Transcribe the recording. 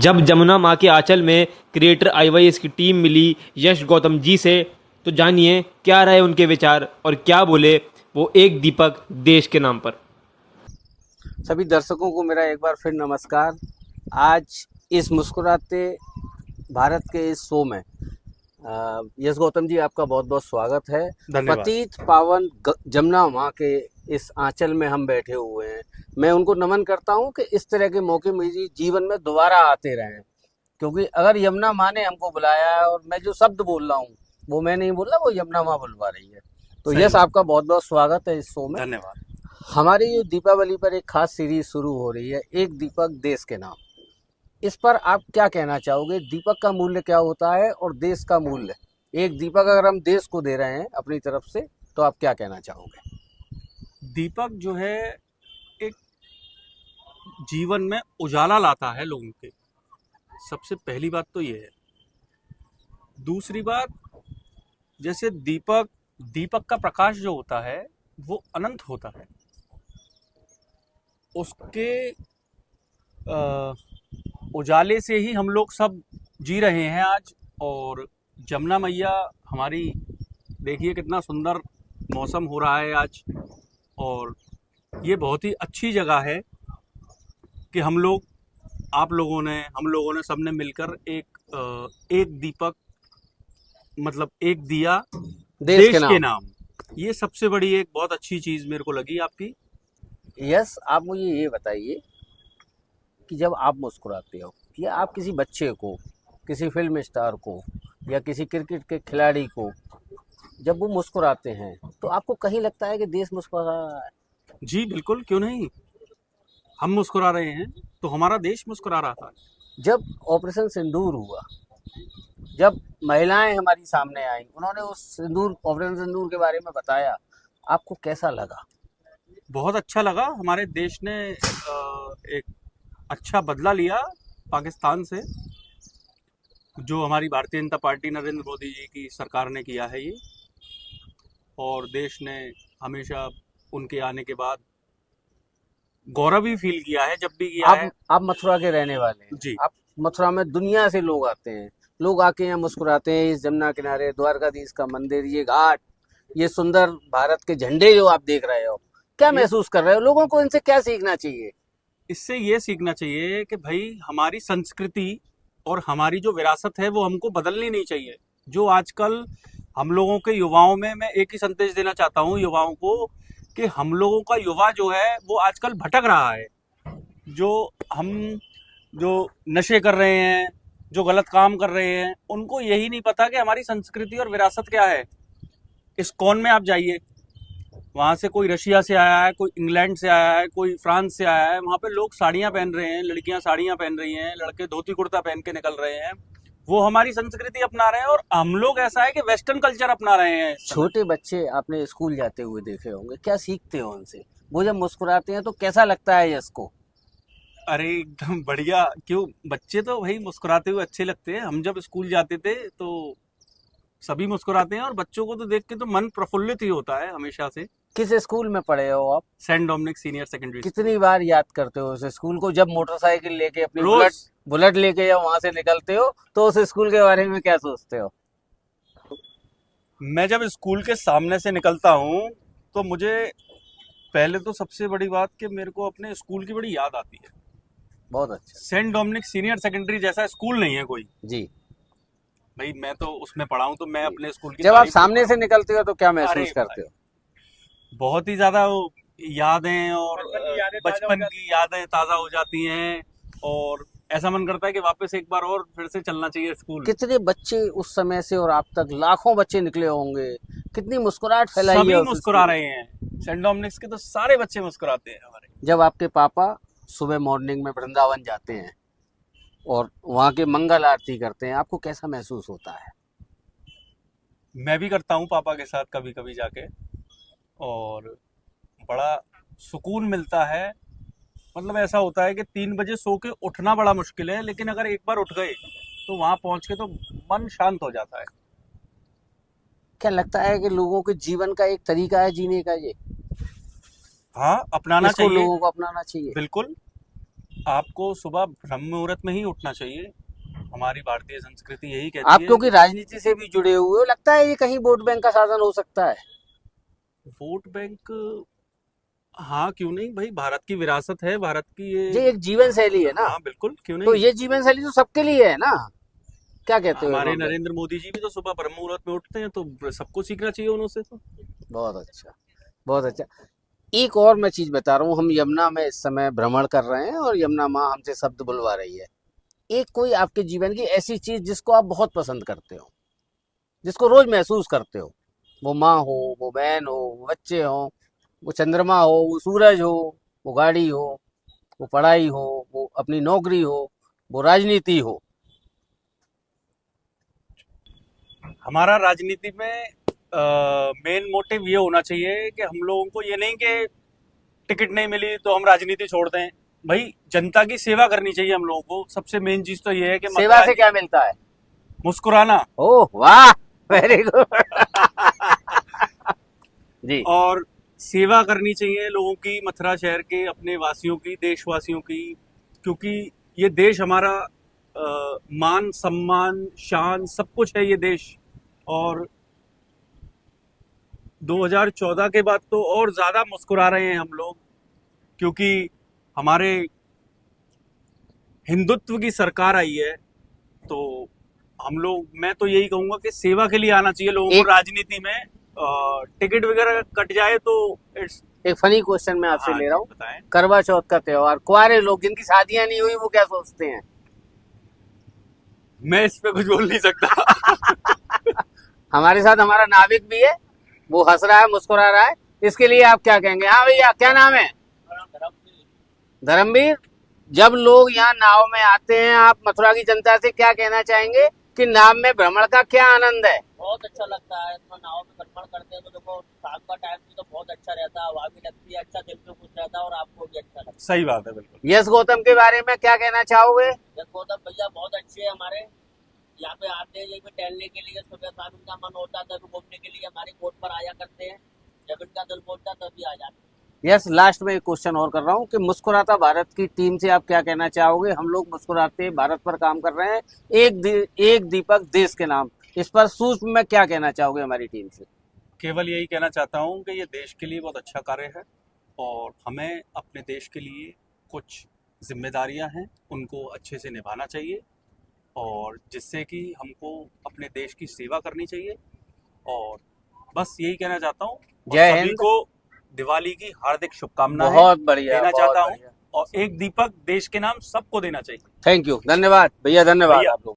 जब जमुना माँ के आंचल में क्रिएटर आईवाईएस की टीम मिली यश गौतम जी से, तो जानिए क्या रहे उनके विचार और क्या बोले वो एक दीपक देश के नाम पर। सभी दर्शकों को मेरा एक बार फिर नमस्कार। आज इस मुस्कुराते भारत के इस शो में यश गौतम जी आपका बहुत बहुत स्वागत है। धन्यवाद। पतित पावन जमुना माँ के इस आंचल में हम बैठे हुए हैं। मैं उनको नमन करता हूँ कि इस तरह के मौके मेरे जीवन में दोबारा आते रहें, क्योंकि अगर यमुना माँ ने हमको बुलाया है और मैं जो शब्द बोल रहा हूँ वो मैं नहीं बोल रहा, वो यमुना माँ बुलवा रही है। तो सही यश बात। आपका बहुत बहुत स्वागत है इस शो में। धन्यवाद। हमारी जो दीपावली पर एक खास सीरीज शुरू हो रही है, एक दीपक देश के नाम। इस पर आप क्या कहना चाहोगे? दीपक का मूल्य क्या होता है और देश का मूल्य? एक दीपक अगर हम देश को दे रहे हैं अपनी तरफ से, तो आप क्या कहना चाहोगे? दीपक जो है एक जीवन में उजाला लाता है लोगों के। सबसे पहली बात तो ये है। दूसरी बात, जैसे दीपक दीपक का प्रकाश जो होता है वो अनंत होता है। उसके अ, उजाले से ही हम लोग सब जी रहे हैं आज। और जमुना मैया हमारी, देखिए कितना सुंदर मौसम हो रहा है आज। और ये बहुत ही अच्छी जगह है कि हम लोग, आप लोगों ने, हम लोगों ने सबने मिलकर एक दीपक, मतलब एक दिया देश के देश के नाम। नाम। ये सबसे बड़ी एक बहुत अच्छी चीज मेरे को लगी आपकी। यस, आप मुझे ये बताइए कि जब आप मुस्कुराते हो या आप किसी बच्चे को, किसी फिल्म स्टार को या किसी क्रिकेट के खिलाड़ी को जब वो मुस्कुराते हैं, तो आपको कहीं लगता है कि देश मुस्कुरा रहा है? जी बिल्कुल, क्यों नहीं। हम मुस्कुरा रहे हैं तो हमारा देश मुस्कुरा रहा था। जब ऑपरेशन सिंदूर हुआ, जब महिलाएं हमारी सामने आई, उन्होंने उस सिंदूर, ऑपरेशन सिंदूर के बारे में बताया, आपको कैसा लगा? बहुत अच्छा लगा। हमारे देश ने एक अच्छा बदला लिया पाकिस्तान से, जो हमारी भारतीय जनता पार्टी नरेंद्र मोदी जी की सरकार ने किया है ये। और देश ने हमेशा उनके आने के बाद गौरव ही फील किया है, जब भी किया है। आप मथुरा के रहने वाले हैं। जी। आप मथुरा में दुनिया से लोग आते हैं, लोग आके यहाँ मुस्कुराते हैं। इस जमुना किनारे द्वारकाधीश का मंदिर, ये घाट, ये सुंदर भारत के झंडे जो आप देख रहे हो, क्या ये महसूस कर रहे हो? लोगों को इनसे क्या सीखना चाहिए? इससे ये सीखना चाहिए कि भाई हमारी संस्कृति और हमारी जो विरासत है वो हमको बदलनी नहीं चाहिए। जो आजकल हम लोगों के युवाओं में, मैं एक ही संदेश देना चाहता हूँ युवाओं को, कि हम लोगों का युवा जो है वो आजकल भटक रहा है। जो हम जो नशे कर रहे हैं, जो गलत काम कर रहे हैं, उनको यही नहीं पता कि हमारी संस्कृति और विरासत क्या है। इस्कॉन में आप जाइए, वहाँ से कोई रशिया से आया है, कोई इंग्लैंड से आया है, कोई फ्रांस से आया है। वहाँ पे लोग साड़ियाँ पहन रहे हैं, लड़कियाँ साड़ियाँ पहन रही हैं, लड़के धोती कुर्ता पहन के निकल रहे हैं। वो हमारी संस्कृति अपना रहे हैं, और हम लोग ऐसा है कि वेस्टर्न कल्चर अपना रहे हैं इस समय। छोटे बच्चे आपने स्कूल जाते हुए देखे होंगे, क्या सीखते हो उनसे? वो जब मुस्कुराते हैं तो कैसा लगता है यश को? अरे एकदम बढ़िया। क्यों, बच्चे तो भाई मुस्कुराते हुए अच्छे लगते हैं। हम जब स्कूल जाते थे तो सभी मुस्कुराते हैं, और बच्चों को तो देख के तो मन प्रफुल्लित ही होता है हमेशा से। किस स्कूल में पढ़े हो आप? Saint Dominic senior secondary school. कितनी बार याद करते हो उस स्कूल को? जब मोटरसाइकिल लेके, अपनी बुलेट रोज। बुलेट लेके जब वहां से निकलते हो, तो उस स्कूल के बारे में क्या सोचते हो? मैं जब स्कूल के सामने से निकलता हूँ तो मुझे पहले तो सबसे बड़ी बात कि मेरे को अपने स्कूल की बड़ी याद आती है। बहुत अच्छा। सेंट डोमिनिक सीनियर सेकेंडरी जैसा स्कूल नहीं है कोई। जी। भाई मैं तो उसमें पढ़ा हूँ, तो मैं जी। अपने स्कूल की जब आप तारीफ सामने करूंगा। से निकलते हो तो क्या अरे महसूस करते भाई, हो? बहुत ही ज्यादा वो यादें, और बचपन की यादें ताजा हो जाती हैं। और ऐसा मन करता है कि वापस एक बार और फिर से चलना चाहिए स्कूल। कितने बच्चे उस समय से और आप तक, लाखों बच्चे निकले होंगे, कितनी मुस्कुराहट फैलाई है सभी उस मुस्कुरा स्कूल में। रहे हैं। सेंट डोमिनिक्स के तो सारे बच्चे मुस्कुराते हैं हमारे। जब आपके पापा सुबह मॉर्निंग में वृंदावन जाते हैं और वहाँ के मंगल आरती करते हैं, आपको कैसा महसूस होता है? मैं भी करता हूँ पापा के साथ कभी कभी जाके, और बड़ा सुकून मिलता है। मतलब ऐसा होता है कि 3 बजे सो के उठना बड़ा मुश्किल है, लेकिन अगर एक बार उठ गए तो वहां पहुंच के तो मन शांत हो जाता है। क्या लगता है कि लोगों के जीवन का एक तरीका है जीने का ये? हाँ, अपनाना इसको चाहिए। लोगों को अपनाना चाहिए। बिल्कुल। आपको सुबह ब्रह्म मुहूर्त में ही उठना चाहिए। हमारी भारतीय संस्कृति यही आप कहती है। क्योंकि राजनीति से भी जुड़े हुए हो, लगता है ये कहीं वोट बैंक का साधन हो सकता है? वोट बैंक, हाँ क्यों नहीं भाई, भारत की विरासत है, भारत की ये ये। एक जीवन शैली है ना, हाँ बिल्कुल, क्यों तो नहीं। ये जीवन शैली तो सबके लिए है ना, क्या कहते हो इस हमारे मामले में? नरेंद्र मोदी जी भी तो सुबह ब्रह्म मुहूर्त में उठते हैं, तो सबको सीखना चाहिए उनसे तो। बहुत अच्छा, बहुत अच्छा। एक और मैं चीज बता रहा हूँ, हम यमुना में इस समय भ्रमण कर रहे हैं और यमुना माँ हमसे शब्द बुलवा रही है। एक कोई आपके जीवन की ऐसी चीज जिसको आप बहुत पसंद करते हो, जिसको रोज महसूस करते हो, वो माँ हो, वो बहन हो, वो बच्चे हो, वो चंद्रमा हो, वो सूरज हो, वो गाड़ी हो, वो पढ़ाई हो, वो अपनी नौकरी हो, वो राजनीति हो। हमारा राजनीति में मेन मोटिव ये होना चाहिए कि हम लोगों को ये नहीं कि टिकट नहीं मिली तो हम राजनीति छोड़ दें। भाई जनता की सेवा करनी चाहिए हम लोगों को। सबसे मेन चीज तो ये है कि सेवा से क्या मिलता है? मुस्कुराना। ओह वाह, वेरी गुड। जी। और सेवा करनी चाहिए लोगों की, मथुरा शहर के, अपने वासियों की, देशवासियों की। क्योंकि ये देश हमारा मान सम्मान शान सब कुछ है ये देश। और 2014 के बाद तो और ज्यादा मुस्कुरा रहे हैं हम लोग, क्योंकि हमारे हिंदुत्व की सरकार आई है। तो हम लोग, मैं तो यही कहूंगा कि सेवा के लिए आना चाहिए लोगों को एक राजनीति में। टिकट वगैरह कट जाए तो इट्स। एक फनी क्वेश्चन मैं आपसे हाँ ले रहा जी, हूँ। बताएं। करवा चौथ का त्योहार, कुंवारे लोग जिनकी शादियां नहीं हुई वो क्या सोचते हैं? मैं इस पे कुछ बोल नहीं सकता। हमारे साथ हमारा नाविक भी है, वो हंस रहा है, मुस्कुरा रहा है, इसके लिए आप क्या कहेंगे? हाँ भैया, क्या नाम है? धर्मवीर। जब लोग यहाँ नाव में आते हैं, आप मथुरा की जनता से क्या कहना चाहेंगे कि नाव में भ्रमण का क्या आनंद है? बहुत अच्छा लगता है। तो नाव में भ्रमण करते हैं तो देखो शाम का टाइम भी तो बहुत अच्छा रहता है, हवा भी लगती है, अच्छा दिल पे खुश रहता है और आपको भी अच्छा लगता सही बात है, बिल्कुल। यश गौतम के बारे में क्या कहना चाहोगे? है। जब गौतम भैया बहुत अच्छे हैं हमारे, यहाँ पे आते हैं यहीं पे टहलने के लिए, सुबह शाम इनका मन होता है तभी घूमने के लिए हमारी कोर्ट पर आया करते हैं, जब इनका दिल बोलता है तभी आ जाते हैं। यस, लास्ट में एक क्वेश्चन और कर रहा हूँ कि मुस्कुराता भारत की टीम से आप क्या कहना चाहोगे? हम लोग मुस्कुराते भारत पर काम कर रहे हैं, एक दीपक देश के नाम, इस पर सूक्ष्म में क्या कहना चाहोगे हमारी टीम से? केवल यही कहना चाहता हूँ कि ये देश के लिए बहुत अच्छा कार्य है और हमें अपने देश के लिए कुछ जिम्मेदारियां हैं, उनको अच्छे से निभाना चाहिए और जिससे कि हमको अपने देश की सेवा करनी चाहिए। और बस यही कहना चाहता हूँ और जय सभी हिंद। को दिवाली की हार्दिक शुभकामनाएं बहुत बढ़िया, देना बहुत चाहता हूँ। बढ़िया। और एक दीपक देश के नाम सबको देना चाहिए। थैंक यू, धन्यवाद भैया, धन्यवाद भैया। आप लोग।